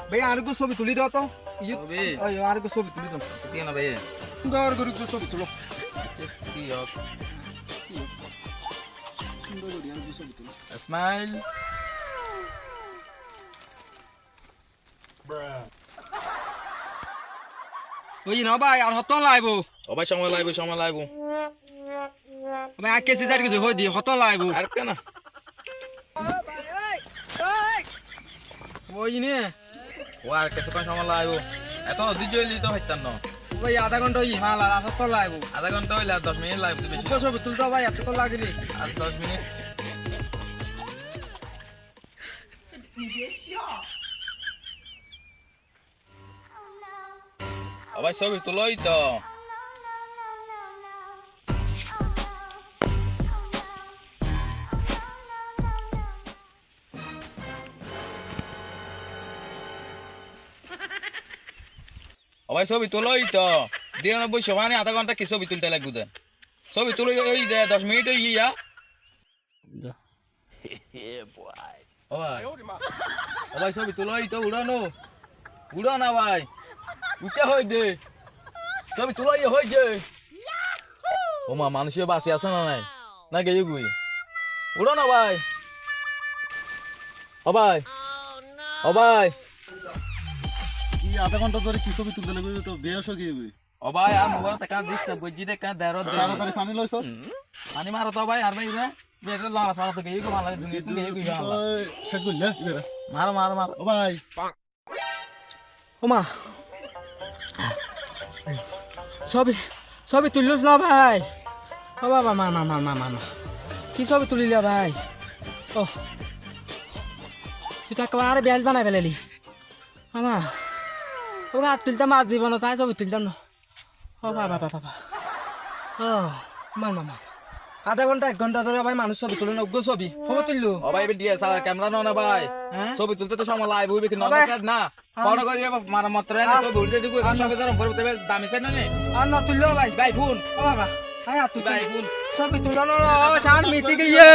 ভাই আর একটু ছবি তুলি দাও তো ছবি আর একটু ছবি তুলি দাও দিয়ে না ভাই সুন্দর করে একটু ছবি তুলো কি হোক সুন্দর করে আর একটু ছবি তুলো স্মাইল ওই না ভাই আর হতন লাইব ভাই সময় লাইব ভাই আকে সিজার কিছু হই দি হতন লাইব আর কেন ওই নে ও আর কিছুক্ষণ সময় লাইব এত দিজলি তো হইতাম না ওই আধা ঘন্টা ওই মাল আর হতন লাইব আধা ঘন্টা হইলে আর 10 মিনিট লাইব বেশি উপর ছবি তুলতে ভাই এত তো লাগেনি আর 10 মিনিট ভাই ছবি তুলোই তো ভাই ছবি তুলোই তো দিয়ে না বসে মানে আধা ঘন্টা কি ছবি তুলতে লাগবে দেন ছবি তুলো ওই দে 10 মিনিট ওই ইয়া ও ভাই ছবি তুলোই তো উড়ো না ভাই উঠে হই দে ছবি তুলোই হই দে ও মা মানুষের বাসে আছে না নাই না গেয়ে গুই উড়ো না ভাই ও ভাই কি আধা ঘন্টা ধরে কি ছবি তুলতে লাগবে তো বেয়াস হয়ে গিয়ে ও ভাই আর মোবাইল তে কাজ ডিস্টার্ব করজি দে কাজ দেরো দে তাড়াতাড়ি পানি লইছ পানি মারো তো ভাই আর ভাই না বেতে লড়া সারা তো গেয়ে গো ভালো দুনিয়া তো গেয়ে গুই ভালো শেষ করলে এবারে মারো ও ভাই ওমা ছবি তুলিস না ভাই ও বাবা মা কি ছবি তুলিলা ভাই ও তুই তো একেবারে বেশ বানাই ফেলালি আমা ও হাত তুলতাম মাছ জীবন তাই ছবি তুলতাম না ও বাবা ও মা আধা ঘন্টা 1 ঘন্টা ধরে ভাই মানুষ ছবি তুলে না ছবি খবর তুললো ও ভাই ডিএসএলআর ক্যামেরা না ভাই হ্যাঁ ছবি তুলতে তো সময় লাইভ হইবে কি না স্যার না কোন করে মারা মাত্র না ছবি উড়তে দিগো এখন সবে ধরম পরে দামি চাই না নে আর না তুললো ভাই ভাই ফোন ও বাবা আয় হাত তুল ভাই ফোন ছবি তুলানো শান মিটি গিয়ে